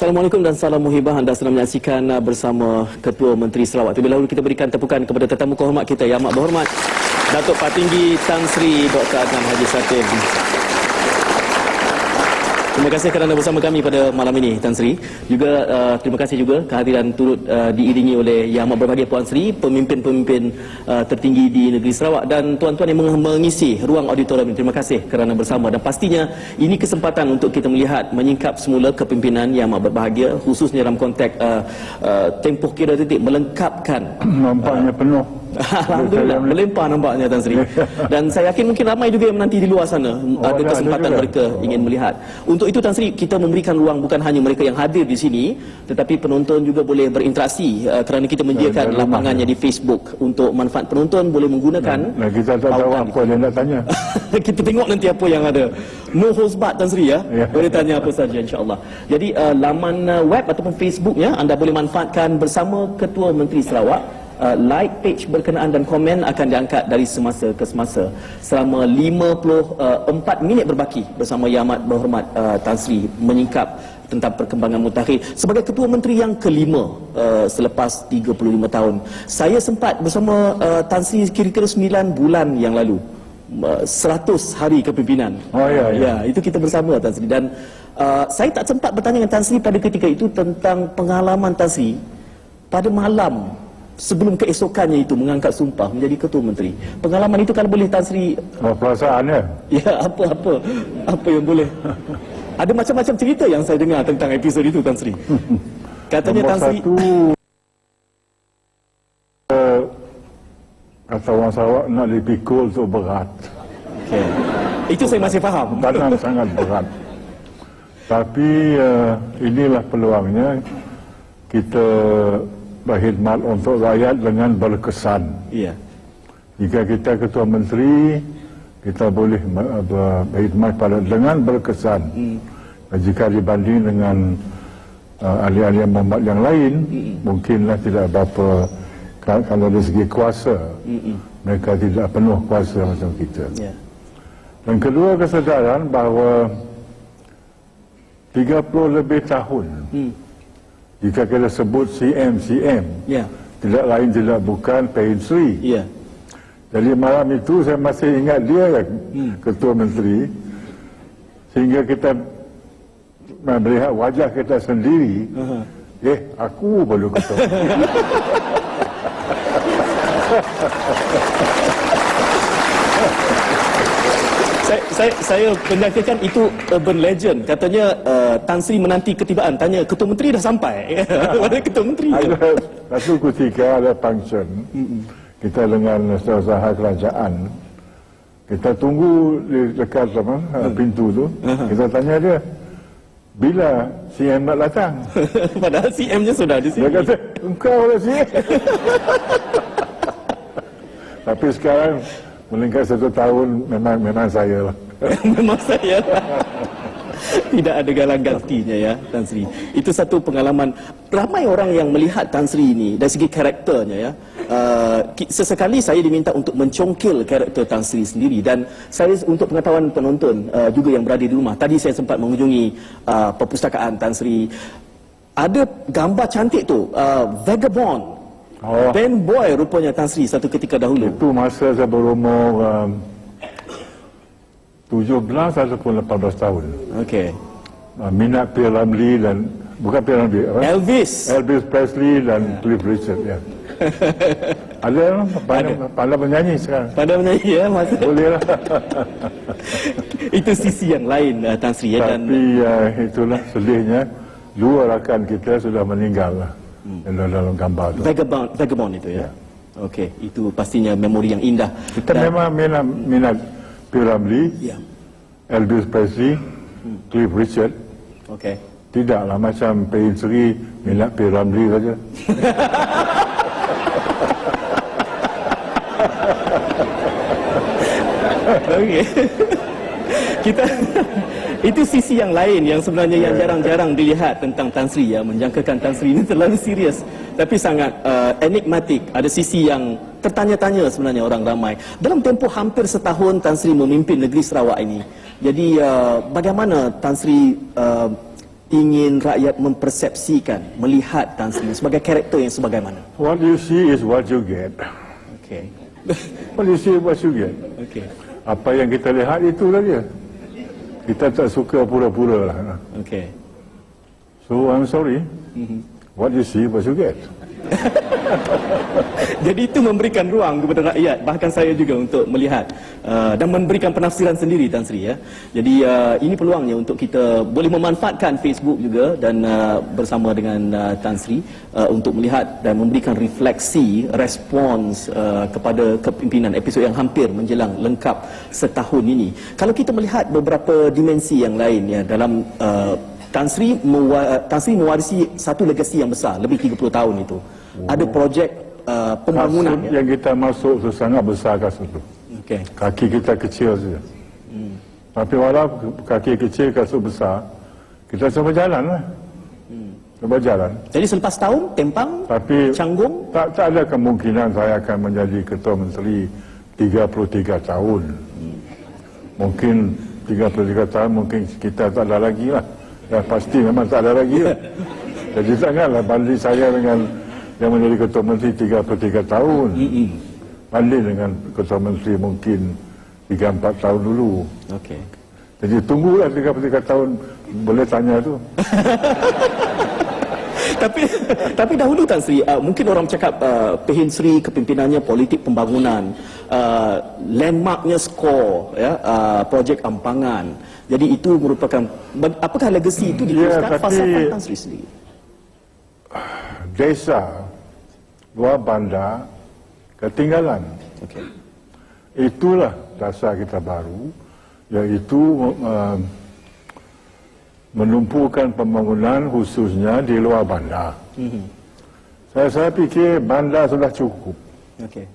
Assalamualaikum dan salam muhibah. Anda sedang menyaksikan bersama Ketua Menteri Sarawak. Terlebih dahulu kita berikan tepukan kepada tetamu kehormat kita yang amat berhormat, Datuk Patinggi Tan Sri Dr. Adnan Haji Satin. Terima kasih kerana bersama kami pada malam ini, Tan Sri. Juga terima kasih juga kehadiran turut diiringi oleh Yang Amat Berbahagia Puan Sri, pemimpin-pemimpin tertinggi di negeri Sarawak dan tuan-tuan yang mengisi ruang auditorium ini. Terima kasih kerana bersama dan pastinya ini kesempatan untuk kita melihat menyingkap semula kepimpinan Yang Amat Berbahagia, khususnya dalam konteks tempoh kira titik melengkapkan. Nampaknya penuh. Alhamdulillah, melimpah nampaknya, Tan Sri. Dan saya yakin mungkin ramai juga yang menanti di luar sana. Ada kesempatan mereka ingin melihat. Untuk itu, Tan Sri, kita memberikan ruang bukan hanya mereka yang hadir di sini, tetapi penonton juga boleh berinteraksi kerana kita menyediakan lapangannya di Facebook untuk manfaat penonton boleh menggunakan. Nah, kita tak tahu apa dia nak tanya. Kita tengok nanti apa yang ada. No holds barred, Tan Sri, ya. Boleh tanya apa saja, insya-Allah. Jadi laman web ataupun Facebooknya anda boleh manfaatkan bersama Ketua Menteri Sarawak. Like page berkenaan dan komen akan diangkat dari semasa ke semasa selama 54 minit berbaki bersama Yang Amat Berhormat Tan Sri menyingkap tentang perkembangan mutakhir sebagai Ketua Menteri yang kelima selepas 35 tahun. Saya sempat bersama Tan Sri kira-kira 9 bulan yang lalu, 100 hari kepimpinan. Ya, itu kita bersama, Tan Sri, dan saya tak sempat bertanya dengan Tan Sri pada ketika itu tentang pengalaman Tan Sri pada malam sebelum keesokannya itu mengangkat sumpah menjadi Ketua Menteri. Pengalaman itu kalau boleh Tan Sri, perasaannya? Ya, apa yang boleh. Ada macam-macam cerita yang saya dengar tentang episod itu, Tan Sri. Katanya Tan Sri, kata orang Sarawak, nak dipikul tu berat. Okay. Itu saya masih faham. Badan sangat berat. Tapi inilah peluangnya kita berkhidmat untuk rakyat dengan berkesan. Ya. Jika kita Ketua Menteri, kita boleh berkhidmat dengan berkesan. Jika dibanding dengan ahli-ahli yang lain, mungkinlah tidak berapa. Kalau dari segi kuasa, mereka tidak penuh kuasa macam kita. Dan kedua, kesedaran bahawa 30 lebih tahun, jika kita sebut CM, tidak lain tidak bukan Pahin Sri. Jadi malam itu saya masih ingat dia Ketua Menteri, sehingga kita melihat wajah kita sendiri. Aku baru Ketua. Saya menyatakan itu urban legend. Katanya Tan Sri menanti ketibaan. Tanya, Ketua Menteri dah sampai? Mana Ketua Menteri? Satu ketika ada function, kita dengan usaha kerajaan, kita tunggu di dekat pintu tu. Kita tanya dia, bila CM nak datang? Padahal CM-nya sudah di sini. Dia kata, engkau lah CM. Tapi sekarang melingkar 1 tahun memang saya lah. Memang saya lah. Tidak ada galang gantinya, ya, Tan Sri. Itu satu pengalaman. Ramai orang yang melihat Tan Sri ini dari segi karakternya, ya. Sesekali saya diminta untuk mencongkil karakter Tan Sri sendiri, dan saya untuk pengetahuan penonton juga yang berada di rumah. Tadi saya sempat mengunjungi perpustakaan Tan Sri. Ada gambar cantik tu, Vagabond. Band boy rupanya Tan Sri satu ketika dahulu. Itu masa saya berumur 17 ataupun 18 tahun. Okey. Minat P. Ramlee dan bukan P. Ramlee, Elvis Presley dan Cliff Richard, ya. Ada pandai menyanyi sekarang. Pandai menyanyi, ya, masa. Boleh lah. Itu sisi yang lain, Tan Sri. Tapi itulah sedihnya, 2 rakan kita sudah meninggal lah. Dalam gambar tu. Vagabond itu, ya. Okey, itu pastinya memori yang indah. Kita memang minat P. Ramlee, Elvis Presley, Cliff Richard. Okey. Tidaklah macam Pahin Sri minat P. Ramlee saja. Okey. Kita itu sisi yang lain yang sebenarnya yang jarang-jarang dilihat tentang Tan Sri, ya. Menjangkakan Tan Sri ini terlalu serius tapi sangat enigmatik. Ada sisi yang tertanya-tanya sebenarnya orang ramai. Dalam tempoh hampir setahun Tan Sri memimpin negeri Sarawak ini. Jadi bagaimana Tan Sri ingin rakyat mempersepsikan, melihat Tan Sri sebagai karakter yang sebagaimana? What you see is what you get. Okey. What you see is what you get. Okey. Apa yang kita lihat itulah dia. Kita tak suka pura-pura lah. Okey. So I'm sorry. What you see, what you get. Jadi itu memberikan ruang kepada rakyat, bahkan saya juga untuk melihat dan memberikan penafsiran sendiri, Tan Sri ya. Jadi ini peluangnya untuk kita boleh memanfaatkan Facebook juga dan bersama dengan Tan Sri untuk melihat dan memberikan refleksi, respons kepada kepimpinan episod yang hampir menjelang lengkap setahun ini. Kalau kita melihat beberapa dimensi yang lain ya dalam Tan Sri mewarisi satu legasi yang besar lebih 30 tahun itu. Ada projek pembangunan kasut yang kita masuk tu sangat besar kasut tu. Okey. Kaki kita kecil saja. Tapi walaupun kaki kecil, kasut besar, kita cuba jalan lah. Cuba jalan. Jadi selepas tahun Tempang, Tapi Canggung, tak ada kemungkinan saya akan menjadi Ketua Menteri 33 tahun. Mungkin 33 tahun mungkin kita tak ada lagi lah. Ya pasti memang tak ada lagi lah. Jadi janganlah banding saya dengan yang menjadi Ketua Menteri 33 tahun. Banding dengan Ketua Menteri mungkin 3-4 tahun dulu. okey. Jadi tunggulah 33 tahun, boleh tanya tu. tapi dahulu Tan Sri, mungkin orang cakap Pehin Sri kepimpinannya politik pembangunan, landmarknya skor ya, projek Ampangan. Jadi itu merupakan, apakah legasi itu diteruskan falsafah Tan Sri sendiri? Desa luar bandar ketinggalan. Okey. Itulah dasar kita baru, iaitu menumpukan pembangunan khususnya di luar bandar. Saya fikir bandar sudah cukup. Okey.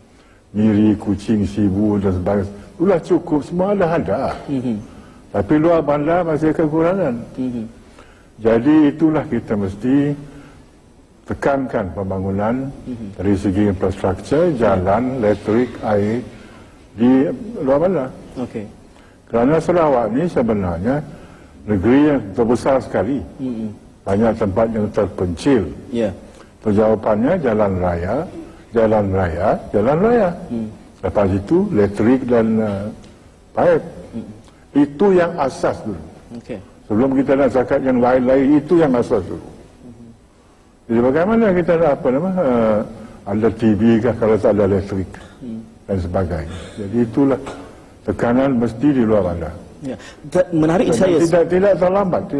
Miri, Kuching, Sibu dan sebagainya sudah cukup, semua ada. Tapi luar bandar masih kekurangan. Jadi itulah kita mesti tekankan pembangunan dari segi infrastruktur, jalan, elektrik, air di luar bandar. Okey. Kerana Sarawak ni sebenarnya negeri yang terbesar sekali. Banyak tempat yang terpencil. Ya. So, jawapannya jalan raya, jalan raya, jalan raya. Lepas itu elektrik dan pipe. Itu yang asas dulu. Okey. Sebelum kita nak cakap yang lain-lain, itu yang asas dulu. Jadi bagaimana kita nak ada TV kah kalau tak ada elektrik dan sebagainya. Jadi itulah tekanan mesti di luar bandar. Ya. Menarik saya. Tidak terlambat.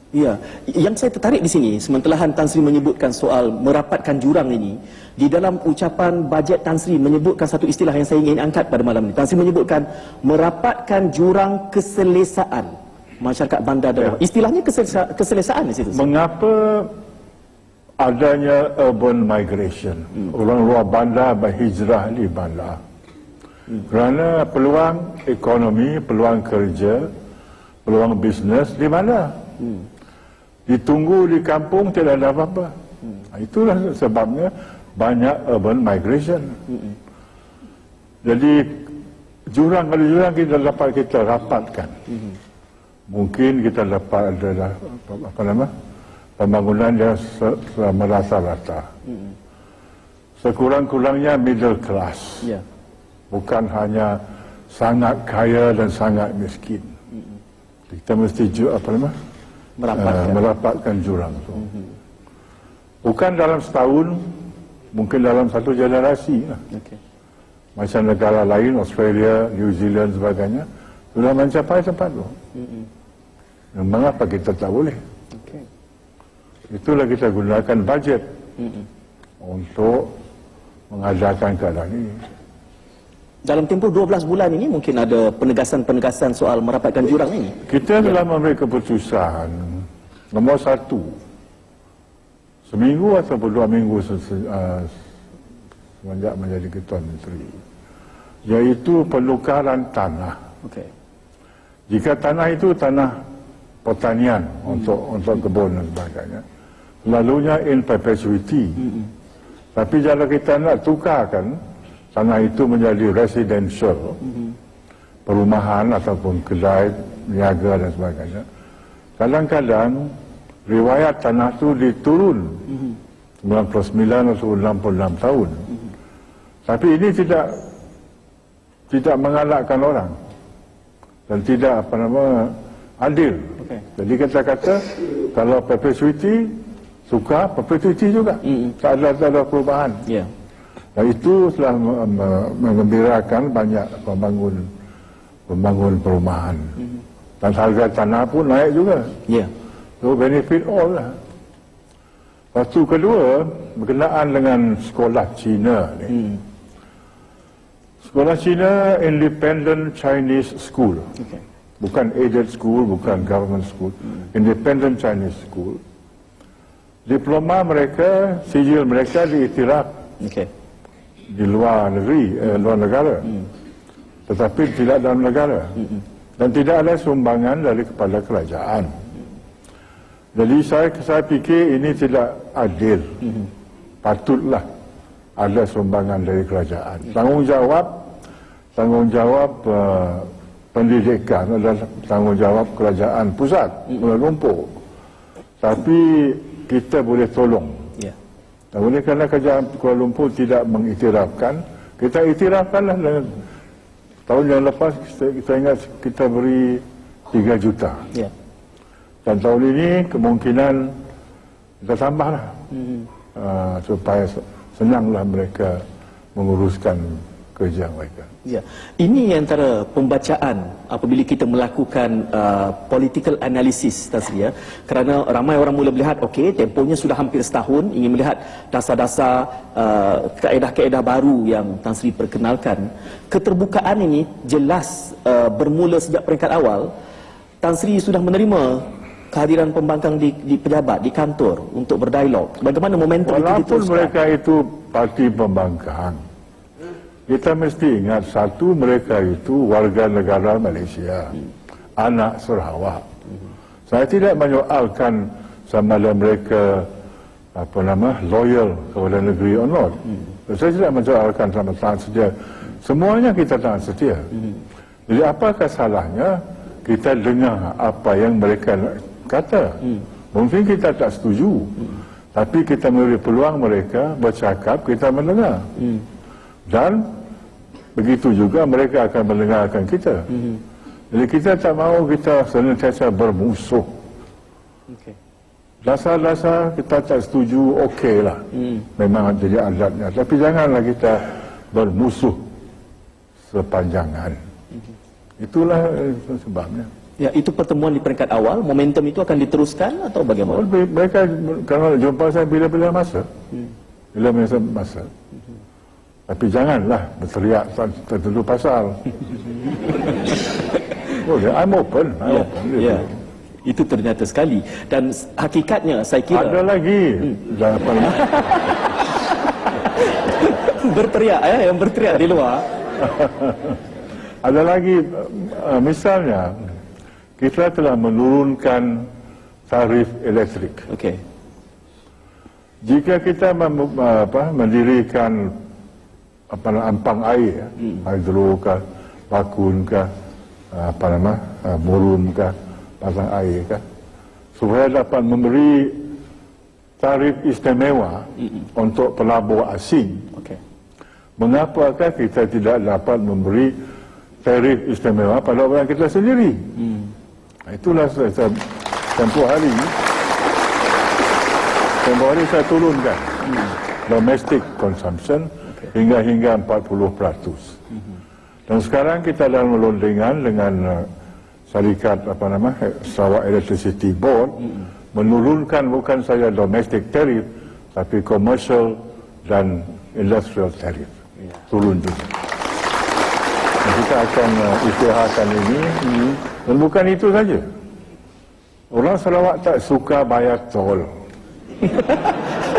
Ya, yang saya tertarik di sini sementara Tan Sri menyebutkan soal merapatkan jurang ini, di dalam ucapan bajet Tan Sri menyebutkan satu istilah yang saya ingin angkat pada malam ini. Tan Sri menyebutkan merapatkan jurang keselesaan masyarakat bandar dan istilahnya keselesaan di situ. Mengapa adanya urban migration? Orang luar bandar berhijrah di bandar. Kerana peluang ekonomi, peluang kerja, peluang bisnes di mana? Ditunggu di kampung tidak ada apa-apa. Itulah sebabnya banyak urban migration. Jadi jurang kita dapat kita rapatkan. Mungkin kita dapat adalah pembangunan yang merata-rata. Sekurang-kurangnya middle class. Ya. Bukan hanya sangat kaya dan sangat miskin. Kita mesti merapatkan jurang itu. Bukan dalam setahun, mungkin dalam satu generasi. Okey. Macam negara lain, Australia, New Zealand sebagainya, sudah mencapai tempat itu. Mengapa kita tak boleh? Okey. Itulah kita gunakan bajet untuk mengadakan keadaan ini. Dalam tempoh 12 bulan ini mungkin ada penegasan-penegasan soal merapatkan jurang ini. Kita telah memberi keputusan nombor 1, seminggu ataupun 2 minggu semenjak menjadi Ketua Menteri, iaitu penukaran tanah. Okey. Jika tanah itu tanah pertanian untuk kebun dan sebagainya, selalunya in perpetuity. Tapi kalau kita nak tukarkan tanah itu menjadi residential, perumahan ataupun kedai, niaga dan sebagainya, kadang-kadang riwayat tanah tu diturun 99 atau 66 tahun. Tapi ini tidak mengalahkan orang dan tidak adil. Okey. Jadi kata-kata kalau perpetuity suka, perpetuity juga. Tak ada perubahan. Ya. Dan itu telah mengembirakan banyak pembangun perumahan. Dan harga tanah pun naik juga. Ya. So benefit all lah. Lepas tu kedua, berkenaan dengan sekolah Cina ni. Sekolah Cina Independent Chinese School. Okey. Bukan aided school, bukan government school. Independent Chinese School. Diploma mereka, sijil mereka diiktiraf Okey. di luar negeri, luar negara. Tetapi tidak dalam negara. Dan tidak ada sumbangan dari kepada kerajaan. Jadi saya fikir ini tidak adil. Patutlah ada sumbangan dari kerajaan. Tanggungjawab pendidikan adalah tanggungjawab kerajaan pusat, Kuala Lumpur. Tapi kita boleh tolong. Ya. Dan oleh kerana kerajaan Kuala Lumpur tidak mengiktirafkan, kita iktirafkanlah dengan tahun yang lepas kita ingat kita beri 3 juta. Ya. Dan tahun ini kemungkinan kita tambahlah supaya senanglah mereka menguruskan kerja mereka. Ya, ini antara pembacaan apabila kita melakukan political analysis, Tan Sri, ya. Kerana ramai orang mula melihat, okey, tempohnya sudah hampir setahun, ingin melihat dasar-dasar kaedah-kaedah baru yang Tan Sri perkenalkan. Keterbukaan ini jelas bermula sejak peringkat awal. Tan Sri sudah menerima kehadiran pembangkang di pejabat, di kantor untuk berdialog. Bagaimana momentum itu Walaupun diteruskan? mereka itu parti pembangkang, kita mesti ingat satu, mereka itu warga negara Malaysia, anak Sarawak. Saya tidak menyoalkan sama ada mereka loyal kepada negeri or not. Saya tidak mensoalkan sama taat setia. Semuanya kita taat setia. Jadi apakah salahnya kita dengar apa yang mereka kata? Mungkin kita tak setuju, tapi kita memberi peluang mereka bercakap, kita mendengar. Dan begitu juga mereka akan mendengarkan kita. Jadi kita tak mahu kita senantiasa bermusuh. Okey. Dasar-dasar kita tak setuju, okeylah. Memang jadi adatnya. Tapi janganlah kita bermusuh sepanjangan. Itulah sebabnya. Ya, itu pertemuan di peringkat awal, momentum itu akan diteruskan atau bagaimana? Mereka kalau jumpa saya bila-bila masa. Bila masa. Tapi janganlah berteriak tertentu pasal. I'm open. Ya. Itu ternyata sekali. Dan hakikatnya saya kira Ada lagi. berteriak yang berteriak di luar. Ada lagi, misalnya kita telah menurunkan tarif elektrik. Okey. Jika kita mendirikan ampang air, hidro kah, bakun kah, murun kah, pasang air kah, supaya dapat memberi tarif istimewa untuk pelabur asing. Okey. Mengapakah kita tidak dapat memberi tarif istimewa pada orang kita sendiri? Itulah saya tempoh hari saya turunkan domestic consumption hingga 40%. Dan sekarang kita dalam melondingan dengan syarikat Sarawak Electricity Board menurunkan bukan saja domestic tariff tapi commercial dan industrial tariff. Turun juga. Dan kita akan isytiharkan ini. Dan bukan itu saja. Orang Sarawak tak suka bayar tol.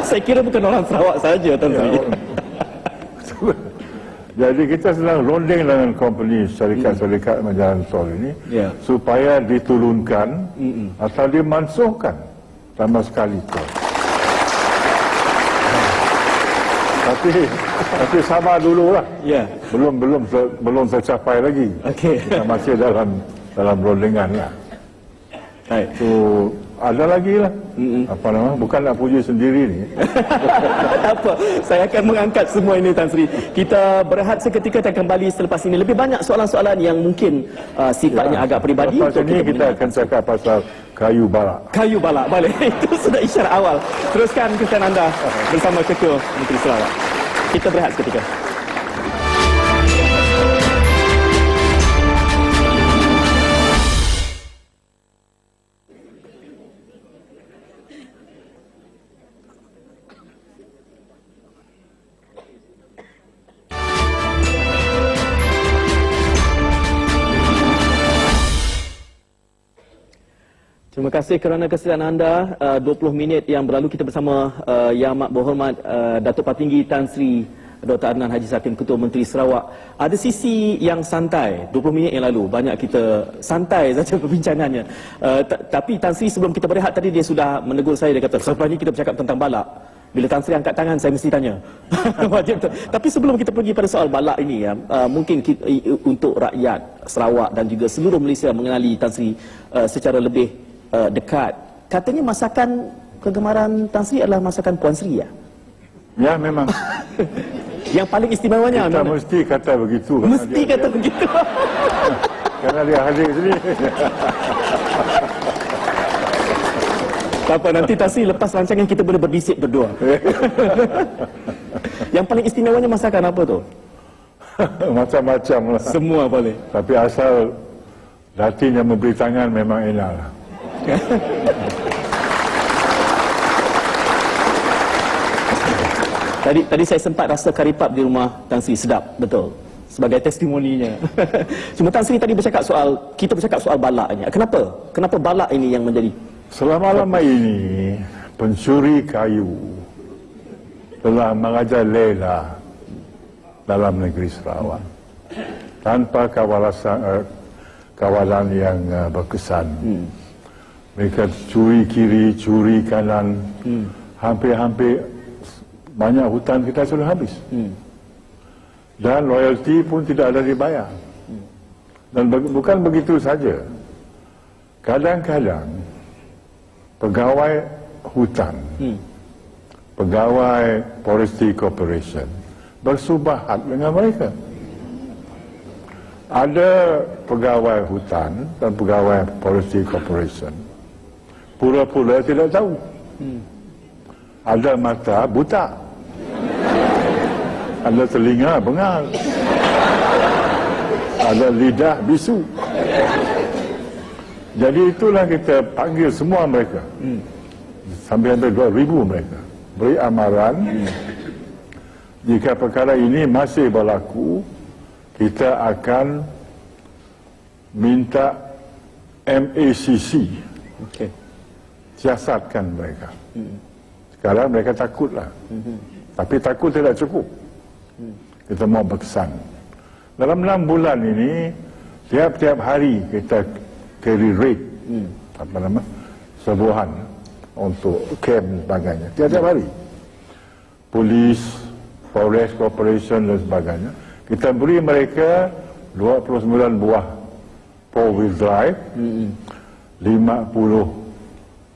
Saya kira bukan orang Sarawak saja, Tan Sri. Jadi kita sedang ronding dengan company syarikat-syarikat jalan tol ini supaya diturunkan atau dimansuhkan sama sekali tol. Tapi sabar dululah. Ya. Belum tercapai lagi. Okey. Kita masih dalam rondingan lah. Baik. So ada lagi lah. Apa nama? Bukan nak puji sendiri ni. Tak apa, saya akan mengangkat semua ini Tan Sri. Kita berehat seketika dan kembali selepas ini. Lebih banyak soalan-soalan yang mungkin sifatnya agak peribadi. Lepas ini kita akan cakap pasal kayu balak. Kayu balak, balik. Itu sudah isyarat awal. Teruskan kesan anda bersama Ketua Menteri Sarawak. Kita berehat seketika. Terima kasih kerana kesediaan anda. 20 minit yang berlalu kita bersama Yang Amat Berhormat Datuk Patinggi Tan Sri Dr. Adnan Haji Sakin, Ketua Menteri Sarawak. Ada sisi yang santai. 20 minit yang lalu banyak kita santai saja perbincangannya. Tapi Tan Sri sebelum kita berehat tadi dia sudah menegur saya. Dia kata, selepas ini kita bercakap tentang balak. Bila Tan Sri angkat tangan saya mesti tanya. Wajib tu. Tapi sebelum kita pergi pada soal balak ini ya, mungkin kita, untuk rakyat Sarawak dan juga seluruh Malaysia mengenali Tan Sri secara lebih dekat. Katanya masakan kegemaran Tan Sri adalah masakan Puan Sri ya? Ya, memang. Yang paling istimewanya Kita mana? mesti kata begitu. Mesti kata begitu. Kerana dia hadir sini. Tak apa, nanti Tan Sri lepas rancangan kita boleh berbisik berdua. Yang paling istimewanya masakan apa tu? Macam-macam lah. Semua boleh. Tapi asal Datin yang memberi tangan memang enak lah. Tadi saya sempat rasa karipap di rumah Tan Sri, sedap, betul. Sebagai testimoninya. Cuma Tan Sri tadi kita bercakap soal balaknya. Kenapa balak ini yang menjadi? Selama-lama ini, pencuri kayu telah mengajar lela dalam negeri Sarawak. Tanpa kawalan yang berkesan. Mereka curi kiri, curi kanan. Hampir-hampir banyak hutan kita sudah habis. Dan royalti pun tidak ada dibayar. Dan bukan begitu saja. Kadang-kadang pegawai hutan, pegawai Forestry Corporation bersubahat dengan mereka. Ada pegawai hutan dan pegawai Forestry Corporation pura-pura tidak tahu. Ada mata buta, ada telinga bengal, ada lidah bisu. Jadi itulah kita panggil semua mereka, sampai-sampai 2,000 mereka, beri amaran. Jika perkara ini masih berlaku, kita akan minta MACC siasatkan mereka. Sekarang mereka takutlah. Tapi takut tidak cukup. Kita mau berkesan. Dalam 6 bulan ini, tiap-tiap hari kita carry rate, serbuhan untuk camp dan sebagainya. Tiap-tiap hari. Polis, Forest Corporation dan sebagainya. Kita beri mereka 29 buah 4-wheel drive, 50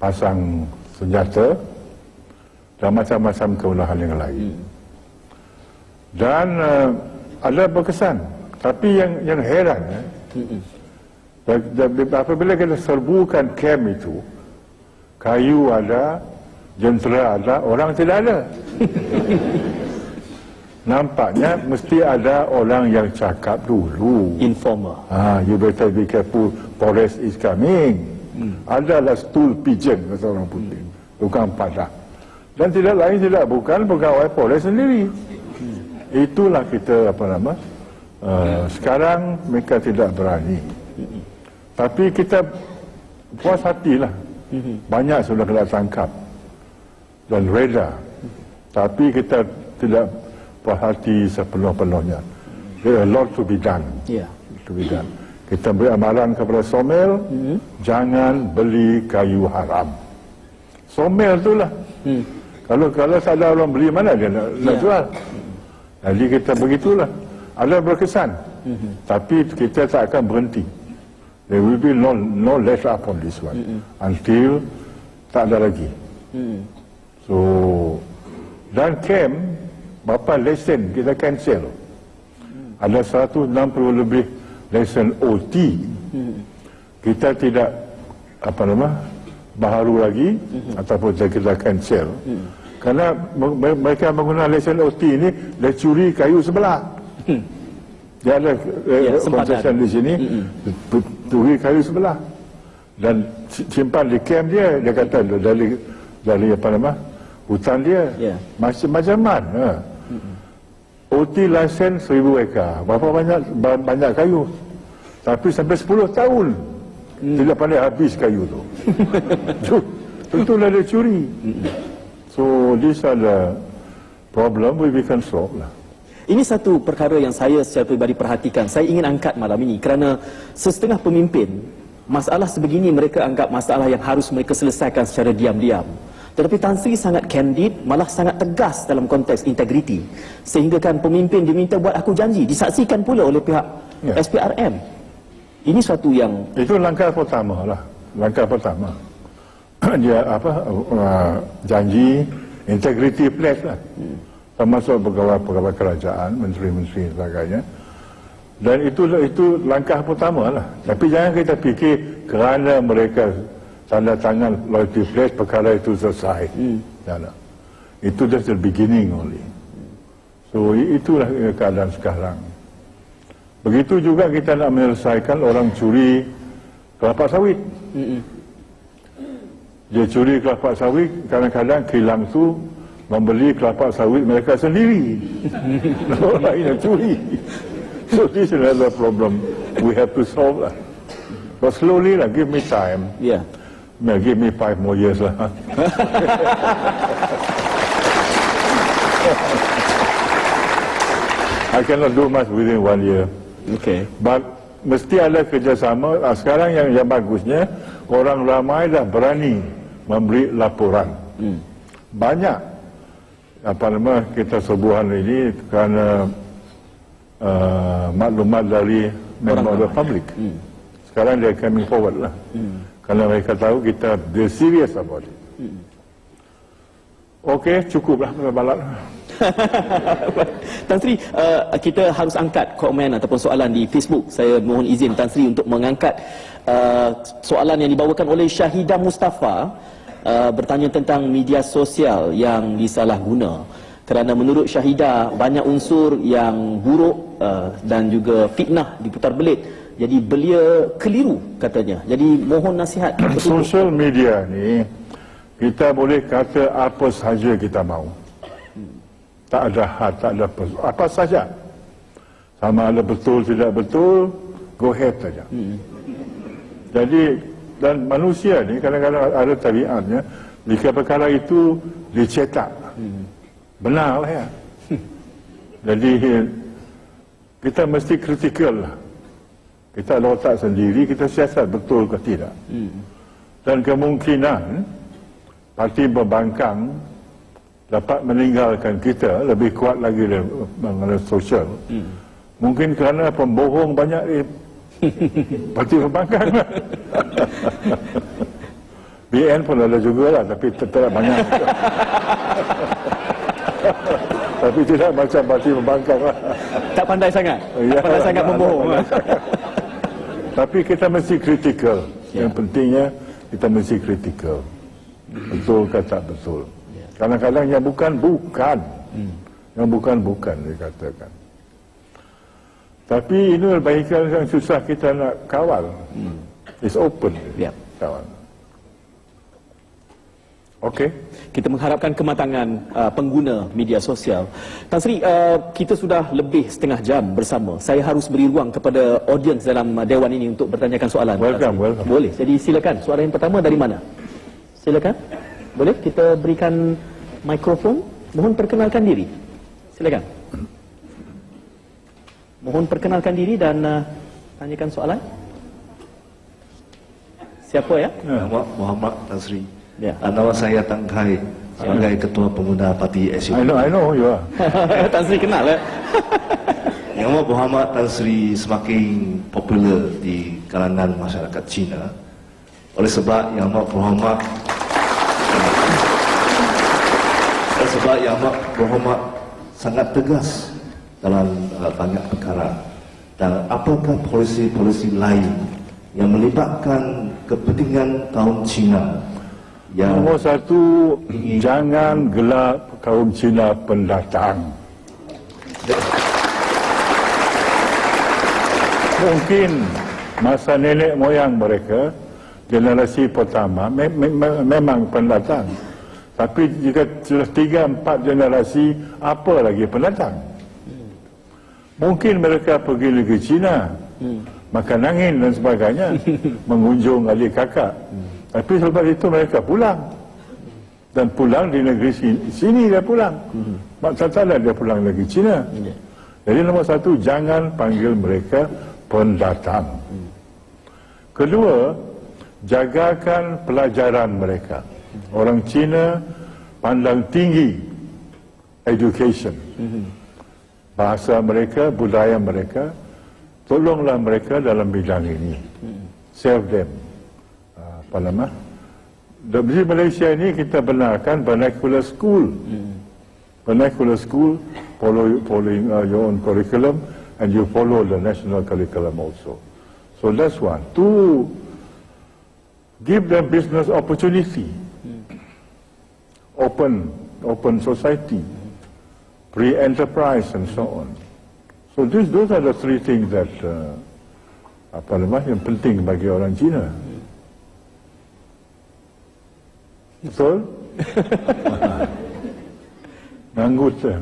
pasang senjata dan macam-macam keulahan yang lain. Dan ada berkesan. Tapi yang heran, apabila kita serbukan camp itu, kayu ada, jentera ada, orang tidak ada. Nampaknya mesti ada orang yang cakap dulu. Informer. You better be careful, forest is coming. Adalah stool pigeon, kata orang putih. Tukang padah. Dan tidak lain bukan pegawai forest sendiri. Itulah kita sekarang mereka tidak berani. Tapi kita puas hatilah. Banyak sudah kena tangkap dan reda. Tapi kita tidak puas hati sepenuh-penuhnya. There are a lot to be done. To be done. Kita beri amaran kepada Somel, jangan beli kayu haram. Somel itulah. Kalau tak ada orang beli, mana dia nak jual? Jadi kita begitulah. Ada berkesan. Tapi kita tak akan berhenti. There will be no let up on this one until tak ada lagi. So dan camp berapa lesen kita cancel. Ada 160 lebih lesen OT. Kita tidak baharu lagi ataupun kita cancel. Karena mereka menggunakan lesen OT ini dia curi kayu sebelah. Dia ada concession di sini, curi kayu sebelah dan simpan di camp dia. Dia kata dari hutan dia, macam mana? OT lesen 1000 ekar, berapa banyak kayu? Tapi sampai 10 tahun tidak pandai habis kayu tu. Tentulah dia curi. So these are the problem we can solve lah. Ini satu perkara yang saya secara peribadi perhatikan. Saya ingin angkat malam ini kerana setengah pemimpin, masalah sebegini mereka anggap masalah yang harus mereka selesaikan secara diam-diam. Tetapi Tan Sri sangat candid, malah sangat tegas dalam konteks integriti. Sehingga kan pemimpin diminta buat aku janji, disaksikan pula oleh pihak SPRM. Ini suatu yang... Itu langkah pertama lah. Langkah pertama. Dia janji integrity pledge lah. Termasuk pegawai kerajaan, menteri-menteri dan sebagainya. Dan itu langkah pertama lah. Tapi jangan kita fikir kerana mereka tanda tangan loyalty pledge perkara itu selesai. Jangan. Itu just the beginning only. So itulah keadaan sekarang. Begitu juga kita nak menyelesaikan orang curi kelapa sawit. Dia curi kelapa sawit, kadang-kadang kilang tu membeli kelapa sawit mereka sendiri. Orang lain yang curi. So this is another problem we have to solve lah. But slowly lah, give me time. Yeah. Give me 5 more years lah. I cannot do much within 1 year. Okay. But mesti ada kerjasama. Sekarang yang bagusnya orang ramai dah berani memberi laporan. Banyak kita sebuah ini kerana maklumat dari member of the public. Sekarang dia coming forward lah. Kerana mereka tahu kita serious about it. Okey, cukuplah balat. Tan Sri, kita harus angkat komen ataupun soalan di Facebook. Saya mohon izin Tan Sri untuk mengangkat soalan yang dibawakan oleh Syahidah Mustafa, bertanya tentang media sosial yang disalahguna. Kerana menurut Syahidah banyak unsur yang buruk dan juga fitnah diputar belit. Jadi belia keliru katanya. Jadi mohon nasihat. Social media ni kita boleh kata apa saja kita mahu. Tak ada had, tak ada apa saja. Sama ada betul tidak betul, go ahead saja. Jadi dan manusia ni kadang-kadang ada tabiatnya, jika perkara itu dicetak, benar lah ya. Jadi kita mesti kritikal lah. Kita ada otak sendiri, kita siasat betul ke tidak. Dan kemungkinan parti pembangkang dapat meninggalkan kita lebih kuat lagi mengenai sosial. Mungkin kerana pembohong banyak di parti pembangkang. BN pun ada juga lah, tapi tetap banyak. Tapi tidak macam parti pembangkang lah. Tak pandai sangat. Tak pandai sangat membohong. Tapi kita mesti kritikal. Yang pentingnya kita mesti kritikal. Betul ke tak betul. Kadang-kadang yang bukan. Yang bukan dikatakan. Tapi ini baikkan yang susah kita nak kawal. It's open. Kawal. Okey. Kita mengharapkan kematangan pengguna media sosial. Tan Sri, kita sudah lebih setengah jam bersama. Saya harus beri ruang kepada audiens dalam dewan ini untuk bertanyakan soalan. Welcome. Boleh. Jadi silakan. Soalan yang pertama dari mana? Silakan. Boleh kita berikan mikrofon? Mohon perkenalkan diri. Silakan. Mohon perkenalkan diri dan tanyakan soalan. Siapa ya? Nama Muhammad Tan Sri. Ya. Nama saya Tang Kai sebagai ketua pemuda parti SUP. I know you are. Tan Sri kenal ya? Nama Muhammad Tan Sri semakin popular di kalangan masyarakat Cina. Oleh sebab Yang Amat Berhormat sangat tegas dalam banyak perkara. Dan apakah polisi-polisi lain yang melibatkan kepentingan kaum Cina yang Nombor satu, jangan gelap kaum Cina pendatang. Mungkin masa nenek moyang mereka, generasi pertama memang pendatang. Tapi jika sudah 3-4 generasi, apa lagi pendatang? Mungkin mereka pergi negeri Cina, makan angin dan sebagainya, mengunjung adik kakak. Tapi selepas itu mereka pulang. Dan pulang di negeri sini dia pulang. Maksudnya dia pulang negeri Cina. Jadi nombor satu, jangan panggil mereka pendatang. Kedua, jagakan pelajaran mereka. Orang Cina pandang tinggi education. Bahasa mereka, budaya mereka, tolonglah mereka dalam bidang ini. Serve them. Apa nama? Di Malaysia ini kita benarkan vernacular school. Vernacular school, following your own curriculum, and you follow the national curriculum also. So that's one. Two, give them business opportunity. Open society, free enterprise, and so on. So those are the three things that yang penting bagi orang Cina. Betul? Nganggut saya.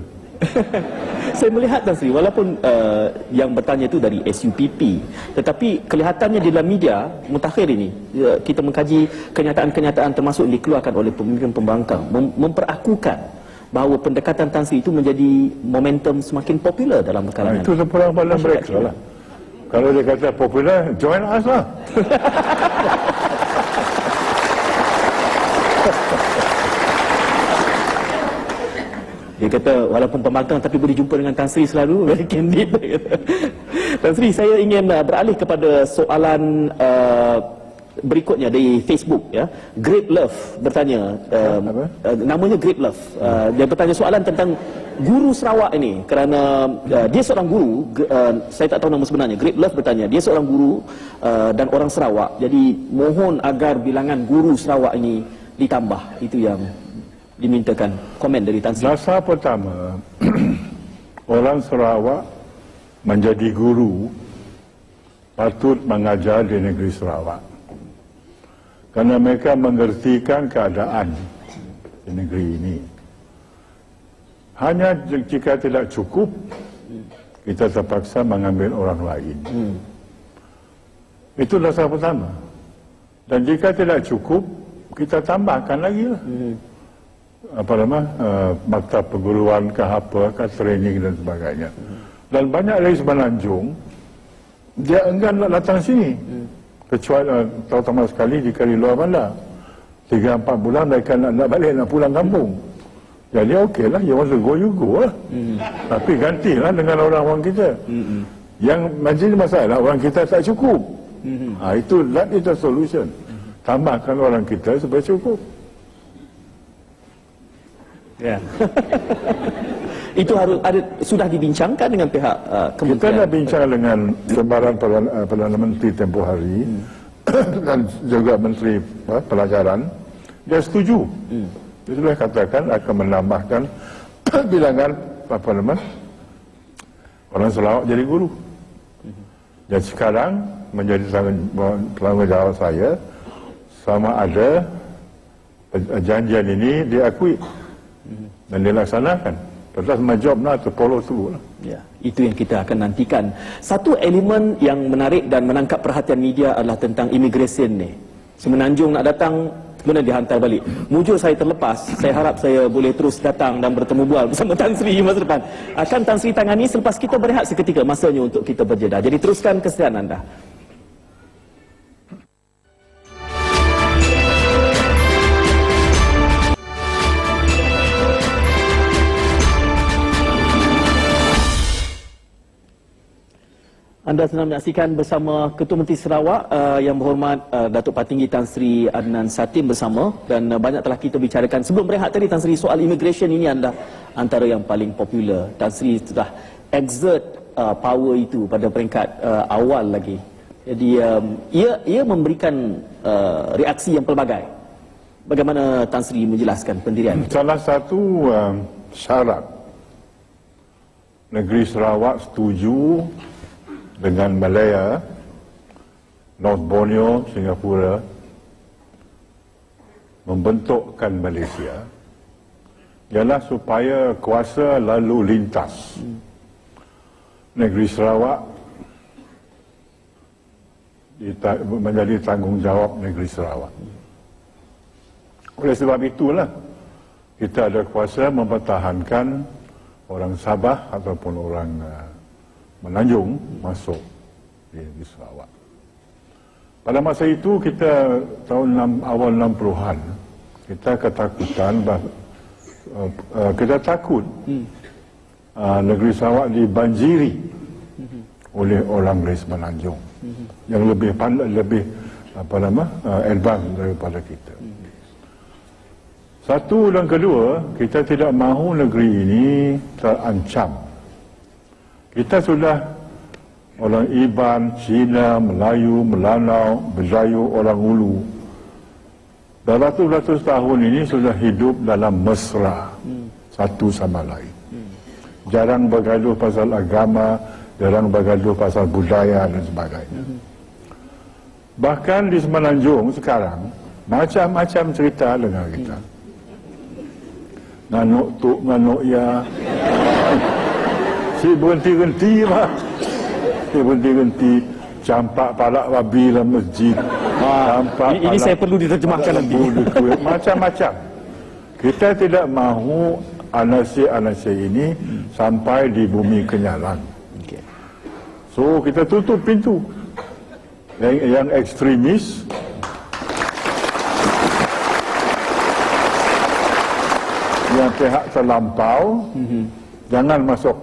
Saya melihat Tan Sri, walaupun yang bertanya itu dari SUPP, tetapi kelihatannya di dalam media mutakhir ini, kita mengkaji kenyataan-kenyataan termasuk yang dikeluarkan oleh pemimpin pembangkang, memperakukan bahawa pendekatan Tan Sri itu menjadi momentum semakin popular dalam kalangan. Itu sepulang pada mereka lah. Kalau dia kata popular, join us lah. Dia kata walaupun pembangkang tapi boleh jumpa dengan Tan Sri selalu, very candid. Tan Sri, saya ingin beralih kepada soalan berikutnya dari Facebook, ya. Great Love bertanya, namanya Great Love. Dia bertanya soalan tentang guru Sarawak ini kerana dia seorang guru, saya tak tahu nama sebenarnya. Great Love bertanya, dia seorang guru dan orang Sarawak. Jadi mohon agar bilangan guru Sarawak ini ditambah. Itu yang dimintakan komen dari Tan Sri. Dasar pertama, orang Sarawak menjadi guru patut mengajar di negeri Sarawak. Kerana mereka mengertikan keadaan di negeri ini. Hanya jika tidak cukup, kita terpaksa mengambil orang lain. Itu dasar pertama. Dan jika tidak cukup, kita tambahkan lagi lah. Maktab perguruan ke apa, ke training dan sebagainya. Dan banyak dari Semenanjung, dia enggan nak datang sini. Kecuali, terutama sekali jika di luar bandar. 3-4 bulan mereka nak balik, nak pulang kampung. Jadi okey lah, you want to go, you go lah. Tapi gantilah dengan orang-orang kita. Yang menjadi masalah, orang kita tak cukup. That is the solution. Tambahkan orang kita supaya cukup. Ya. Itu harus sudah dibincangkan dengan pihak kementerian. Kita dah bincang dengan Jabatan Perdana Menteri tempoh hari dan juga Menteri Pelajaran. Dia setuju. Dia sudah katakan akan menambahkan bilangan orang Sarawak jadi guru. Dan sekarang menjadi tanggungjawab saya sama ada janjian ini diakui dan dilaksanakan. Terus my job now to follow through lah. Ya, itu yang kita akan nantikan. Satu elemen yang menarik dan menangkap perhatian media adalah tentang immigration ni. Semenanjung nak datang, kemudian dihantar balik. Mujur saya terlepas. Saya harap saya boleh terus datang dan bertemu bual bersama Tan Sri masa depan. Akan Tan Sri tangani selepas kita berehat seketika, masanya untuk kita berjeda. Jadi teruskan kesediaan anda. Anda sedang menyaksikan bersama Ketua Menteri Sarawak yang berhormat Datuk Patinggi Tan Sri Adnan Satim bersama, dan banyak telah kita bicarakan sebelum berehat tadi. Tan Sri, soal immigration ini adalah antara yang paling popular. Tan Sri sudah exert power itu pada peringkat awal lagi. Jadi ia memberikan reaksi yang pelbagai. Bagaimana Tan Sri menjelaskan pendirian? Salah satu syarat negeri Sarawak setuju dengan Malaya, North Borneo, Singapura membentukkan Malaysia ialah supaya kuasa lalu lintas negeri Sarawak menjadi tanggungjawab negeri Sarawak. Oleh sebab itulah kita ada kuasa mempertahankan orang Sabah ataupun orang Menanjung masuk di Sarawak. Pada masa itu kita awal 60-an kita ketakutan kita takut negeri Sarawak dibanjiri oleh orang dari Semenanjung yang lebih advance daripada kita. Satu dan kedua, kita tidak mahu negeri ini terancam. Kita sudah orang Iban, Cina, Melayu, Melanau, Melayu, orang Ulu. Beratus-ratus tahun ini sudah hidup dalam mesra satu sama lain. Jarang bergaduh pasal agama, jarang bergaduh pasal budaya dan sebagainya. Bahkan di Semenanjung sekarang, macam-macam cerita dengar kita. Nganuk tuk, nganuk ya. Si berhenti-henti lah. Si berhenti-henti. Campak palak babi dalam masjid. Ini saya perlu diterjemahkan nanti. Macam-macam. Kita tidak mahu anasir-anasir ini sampai di bumi kenyalang. So kita tutup pintu. Yang ekstremis, yang pihak terlampau, jangan masuk.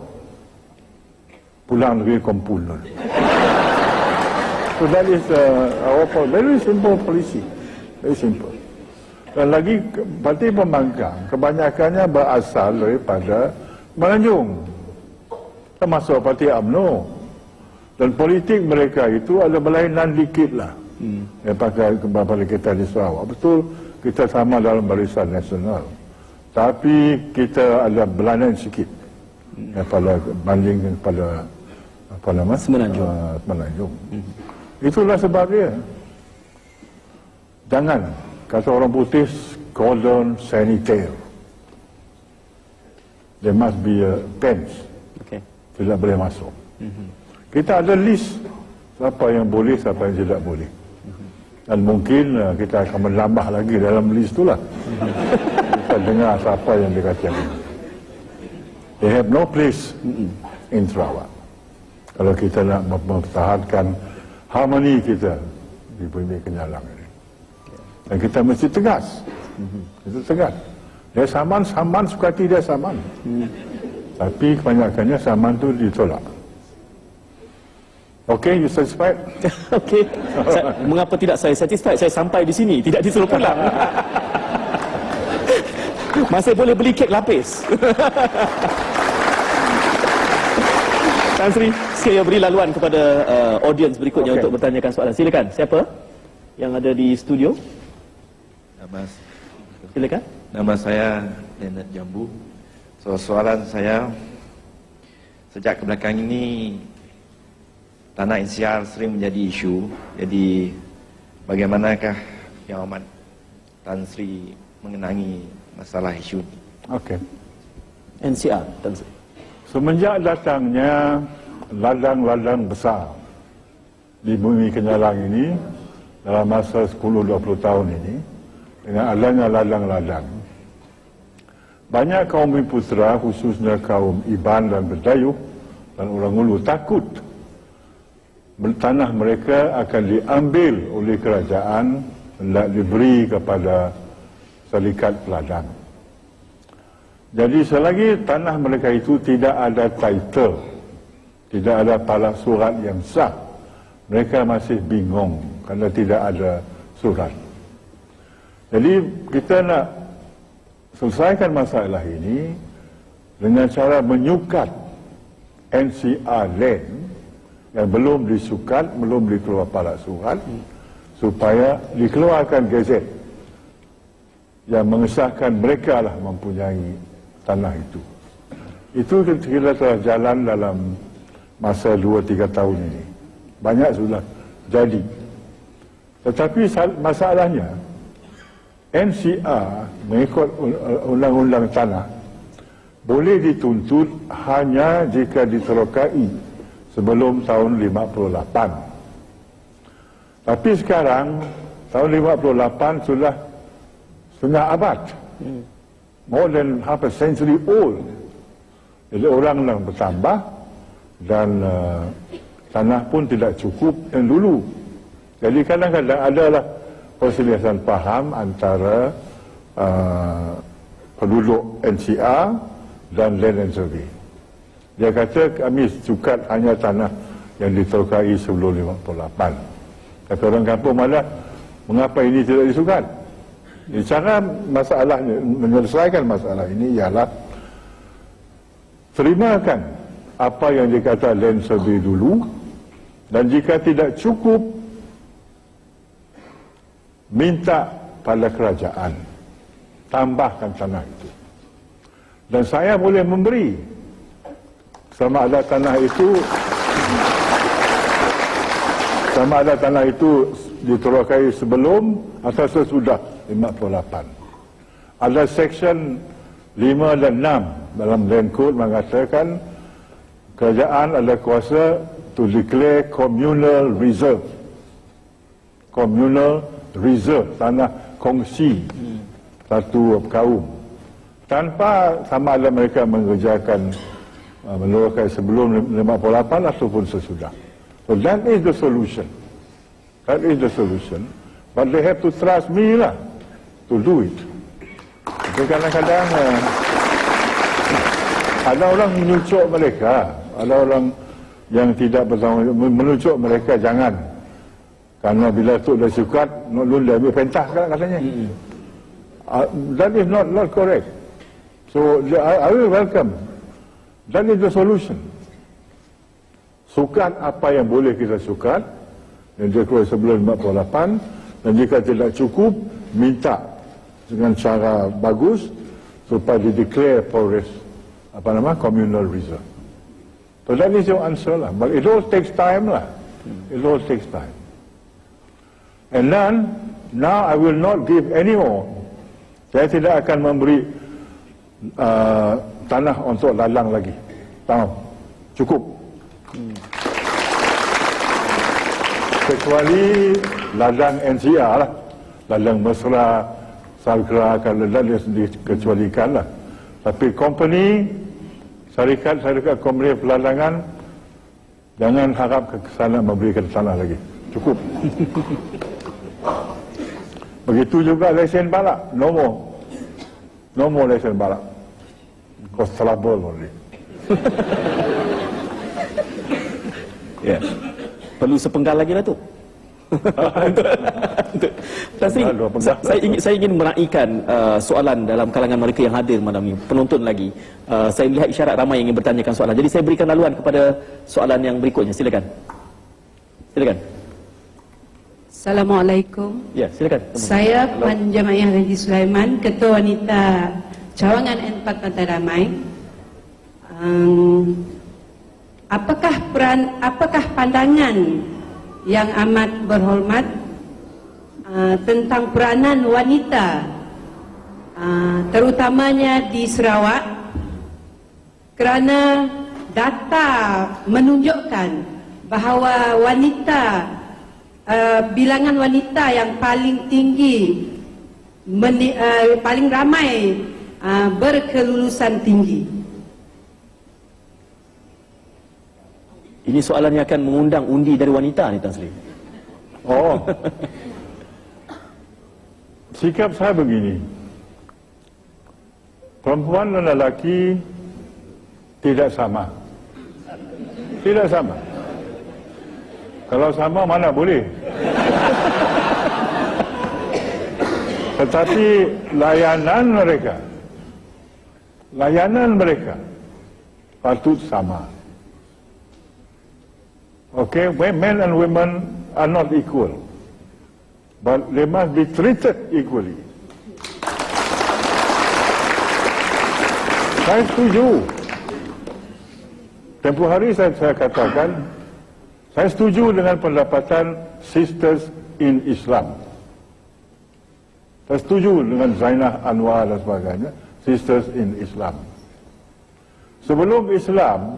Pulang lebih kompulan. So that is our very simple policy. Very simple. Dan lagi parti pembangkang kebanyakannya berasal daripada Menanjung, termasuk parti UMNO. Dan politik mereka itu ada berlainan dikit lah daripada kita di Sarawak. Betul, kita sama dalam barisan nasional, tapi kita ada berlainan sikit daripada banding kepada Semenanjung. Itulah sebabnya jangan kata orang putih cordon sanitaire. There must be a fence. Tidak boleh masuk. Kita ada list siapa yang boleh, siapa yang tidak boleh. Dan mungkin kita akan menambah lagi dalam list itulah. Kita dengar siapa yang dikatakan. They have no place in Sarawak. Kalau kita nak mempertahankan harmoni kita di bumi kenyalang ini. Dan kita mesti tegas. Kita tegas. Dia saman suka tidak saman. Tapi kebanyakannya saman tu ditolak. Okay, you satisfied? Okay. Mengapa tidak saya satisfied? Saya sampai di sini, tidak disuruh pulang. Masih boleh beli kek lapis. Tan Sri, saya beri laluan kepada audiens berikutnya untuk bertanyakan soalan. Silakan. Siapa yang ada di studio? Silakan. Nama saya Leonard Jambu. So, soalan saya, sejak kebelakang ini Tanah NCR sering menjadi isu. Jadi bagaimanakah Yang Amat Tan Sri mengenangi masalah isu ini? Okey. NCR, Tan Sri. Semenjak datangnya ladang-ladang besar di bumi kenyalang ini dalam masa 10-20 tahun ini, dengan adanya ladang-ladang, banyak kaum bumi putera, khususnya kaum Iban dan Berdayuh dan orang Ulu, takut tanah mereka akan diambil oleh kerajaan, hendak diberi kepada syarikat peladang. Jadi selagi tanah mereka itu tidak ada title tidak ada palak surat yang sah. Mereka masih bingung kerana tidak ada surat. Jadi kita nak selesaikan masalah ini dengan cara menyukat NCR land yang belum disukat, belum dikeluar palak surat, supaya dikeluarkan gazet yang mengesahkan mereka lah mempunyai tanah itu. Itu kita telah jalan dalam masa 2-3 tahun ini. Banyak sudah jadi. Tetapi masalahnya, NCR mengikut undang-undang tanah boleh dituntut hanya jika diterokai sebelum tahun 58. Tapi sekarang tahun 58 sudah setengah abad. More than half a century old. Jadi orang yang bertambah dan tanah pun tidak cukup yang dulu. Jadi kadang-kadang adalah perselisihan faham antara penduduk NCR dan Land and Survey. Dia kata kami sukat hanya tanah yang diterokai sebelum 58. Kata orang kampung malah, mengapa ini tidak disukat? Cara masalahnya, menyelesaikan masalah ini ialah terimakan apa yang dikata Land Survey dulu, dan jika tidak cukup, minta pada kerajaan tambahkan tanah itu. Dan saya boleh memberi sama ada tanah itu diterokai sebelum atau sesudah 58. Ada section 5 dan 6 dalam Land Code mengatakan kerajaan ada kuasa to declare communal reserve. Communal reserve, tanah kongsi satu kaum, tanpa sama ada mereka mengerjakan menerokai sebelum 58 ataupun sesudah. So that is the solution. That is the solution. But they have to trust me lah to do it. Jadi kadang-kadang ada orang menyucuk mereka, ada orang yang tidak bertanggung jawab menyucuk mereka, jangan. Karena bila tu dah sukat, lu dah ambil pentah katanya. That is not correct. So I will welcome. That is the solution. Sukat apa yang boleh kita sukat, yang dia keluar sebelum 58, dan jika tidak cukup, minta dengan cara bagus supaya di declare forest communal reserve. So that is your answer lah. But it all takes time lah. It all takes time. And then, now I will not give any more. Saya tidak akan memberi tanah untuk lalang lagi. Tahu? Cukup. Kecuali ladang NCR lah. Ladang Mesra, Salgra, kalau ladang dikecualikan lah. Tapi company, syarikat company peladangan, jangan harap ke sana memberikan tanah lagi. Cukup. Begitu juga lesen balak, no more lesen balak. Cost trouble only. Ya. Perlu sepenggal lagi lah tu. Tan Sri, saya ingin meraihkan soalan dalam kalangan mereka yang hadir malam ini, penonton lagi. Saya melihat isyarat ramai yang ingin bertanyakan soalan. Jadi saya berikan laluan kepada soalan yang berikutnya. Silakan. Assalamualaikum. Ya, silakan. Saya Puan Jamaiyah Haji Sulaiman, Ketua Wanita Cawangan N4 Pantai Ramai. Apakah pandangan yang amat berhormat tentang peranan wanita, terutamanya di Sarawak, kerana data menunjukkan bahawa bilangan wanita yang paling tinggi, paling ramai berkelulusan tinggi. Ini soalan yang akan mengundang undi dari wanita ni, Tan Sri. Oh. Sikap saya begini. Perempuan dan lelaki tidak sama. Tidak sama. Kalau sama mana boleh. Tetapi layanan mereka patut sama. Okay, men and women are not equal, but they must be treated equally. Saya setuju. Tempoh hari saya katakan, saya setuju dengan pendapatan Sisters in Islam. Saya setuju dengan Zainah Anwar dan sebagainya, Sisters in Islam. Sebelum Islam,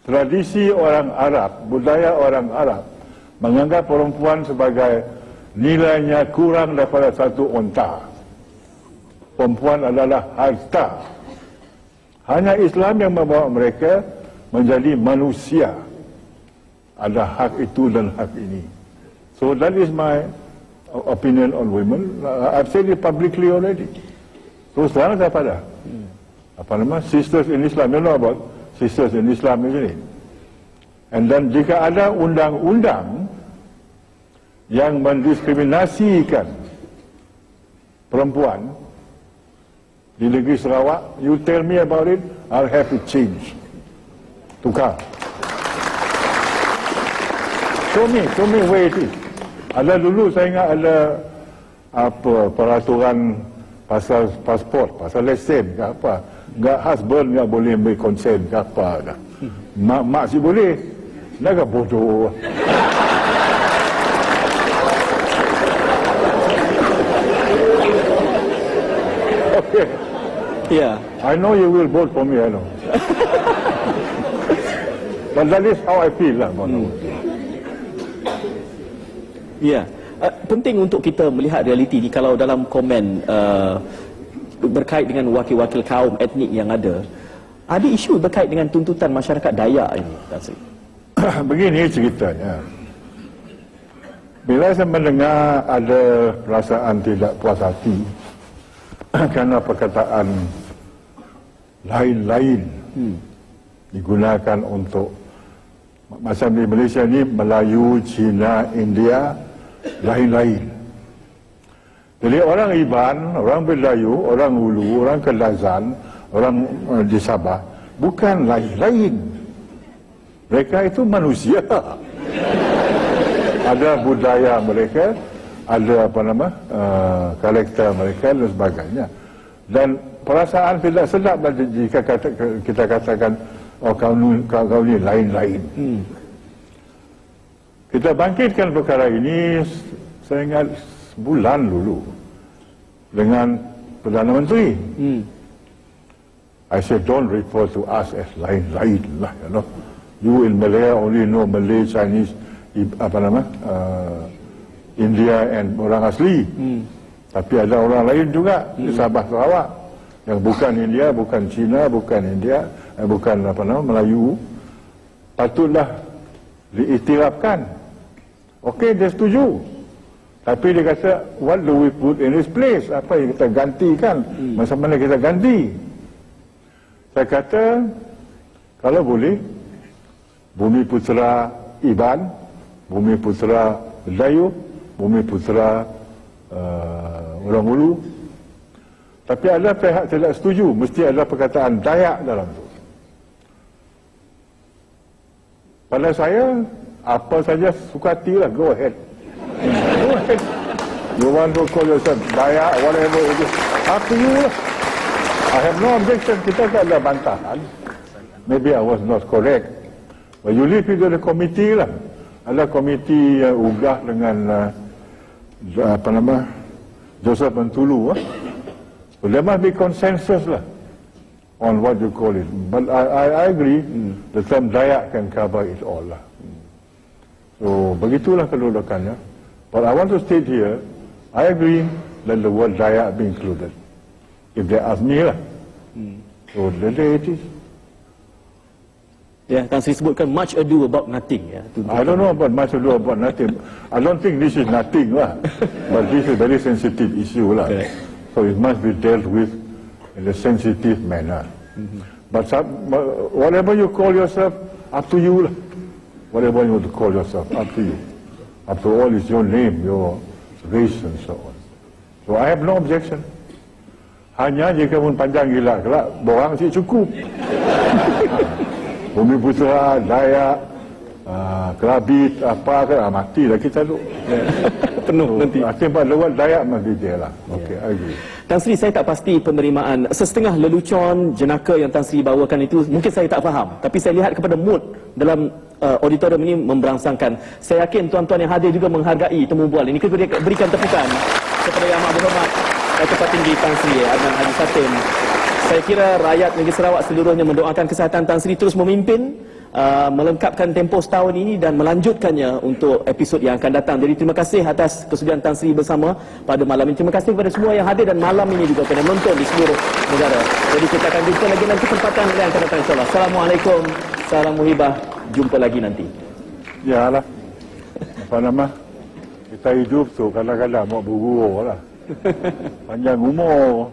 tradisi orang Arab, budaya orang Arab menganggap perempuan sebagai nilainya kurang daripada satu unta. Perempuan adalah harta. Hanya Islam yang membawa mereka menjadi manusia. Ada hak itu dan hak ini. So that is my opinion on women. I've said it publicly already. So sekarang saya pada Sisters in Islam. You know about Sisters in Islam, isn't it? And then jika ada undang-undang yang mendiskriminasikan perempuan di negeri Sarawak, you tell me about it, I'll have to change. Tukar. Show me where it is. Ada dulu saya ingat ada peraturan pasal pasport, pasal lesen ke apa. Husband nggak boleh ambil konsen ke apa. Mak sih boleh. Naga bodoh. Okay. Yeah. I know you will vote for me, I know. But that is how I feel lah. Ya, penting untuk kita melihat realiti ni. Kalau dalam komen berkait dengan wakil-wakil kaum etnik yang ada isu berkait dengan tuntutan masyarakat Dayak ini. Begini ceritanya. Bila saya mendengar ada perasaan tidak puas hati kerana perkataan lain-lain digunakan untuk macam di Malaysia ni Melayu, Cina, India, lain-lain. Jadi orang Iban, orang Melayu, orang Ulu, orang Kelantan, orang di Sabah bukan lain-lain. Mereka itu manusia. Ada budaya mereka, ada karakter mereka dan sebagainya. Dan perasaan tidak sedap jika kita katakan kau ni lain-lain. Kita bangkitkan perkara ini, saya ingat sebulan dulu dengan Perdana Menteri. I said, don't refer to us as lain-lain lah, you know. You in Malaya only know Malay, Chinese, India and orang asli. Tapi ada orang lain juga di Sabah Sarawak yang bukan India, bukan Cina, bukan India, bukan Melayu. Patutlah diiktirafkan. Okey, dia setuju. Tapi dia kata, what do we put in his place? Apa yang kita gantikan? Macam mana kita ganti? Saya kata, kalau boleh, Bumi Putera Iban, Bumi Putera Melayu, Bumi Putera orang Ulu. Tapi ada pihak tidak setuju, mesti ada perkataan Dayak dalam itu. Pada saya, apa saja suka hati lah, go ahead. Go ahead. You want to call yourself Dayak, whatever it is, up to you lah. I have no objection, kita tak ada bantahan. Maybe I was not correct. But you leave it to the committee lah. Ada komiti ugah dengan Joseph Mentulu. So there must be consensus lah on what you call it. But I agree, the term Dayak can cover it all lah. So begitulah kedudukannya. But I want to state here, I agree that the word Dayak be included. If they ask me lah. So there it is. Ya, Tan Sri sebutkan much ado about nothing. Ya, I don't know about much ado about nothing. I don't think this is nothing lah. But this is a very sensitive issue lah. Correct. So it must be dealt with in a sensitive manner. But whatever you call yourself, up to you lah. Whatever you want to call yourself, up to you. After all, it's your name, your race and so on. So I have no objection. Hanya jika pun panjang gila kelak, borang sih cukup. Bumi Putra, Dayak, Kelabit, apa ke, matilah kita tu. Penuh nanti. Akibat lewat Dayak mesti dia lah. Okey, I agree. Tan Sri, saya tak pasti penerimaan setengah lelucon jenaka yang Tan Sri bawakan itu, mungkin saya tak faham, tapi saya lihat kepada mood dalam auditorium ini memberangsangkan. Saya yakin tuan-tuan yang hadir juga menghargai temu bual ini. Kita berikan tepukan kepada Yang Amat Berhormat Ketua Tinggi Tan Sri Adnan Haji Satin. Saya kira rakyat negeri Sarawak seluruhnya mendoakan kesihatan Tan Sri terus memimpin, melengkapkan tempoh setahun ini dan melanjutkannya untuk episod yang akan datang. Jadi terima kasih atas kesudian Tan Sri bersama pada malam ini. Terima kasih kepada semua yang hadir dan malam ini juga kerana menonton di seluruh negara. Jadi kita akan jumpa lagi nanti kesempatan yang akan datang, insyaAllah. Assalamualaikum, salam muhibah, jumpa lagi nanti. Ya lah. Apa nama? Kita hidup tu kadang-kadang mau bergurau lah. Panjang umur.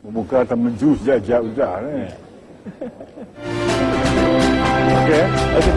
Membuka atau menjus jap-jap ni. Okey. Okey,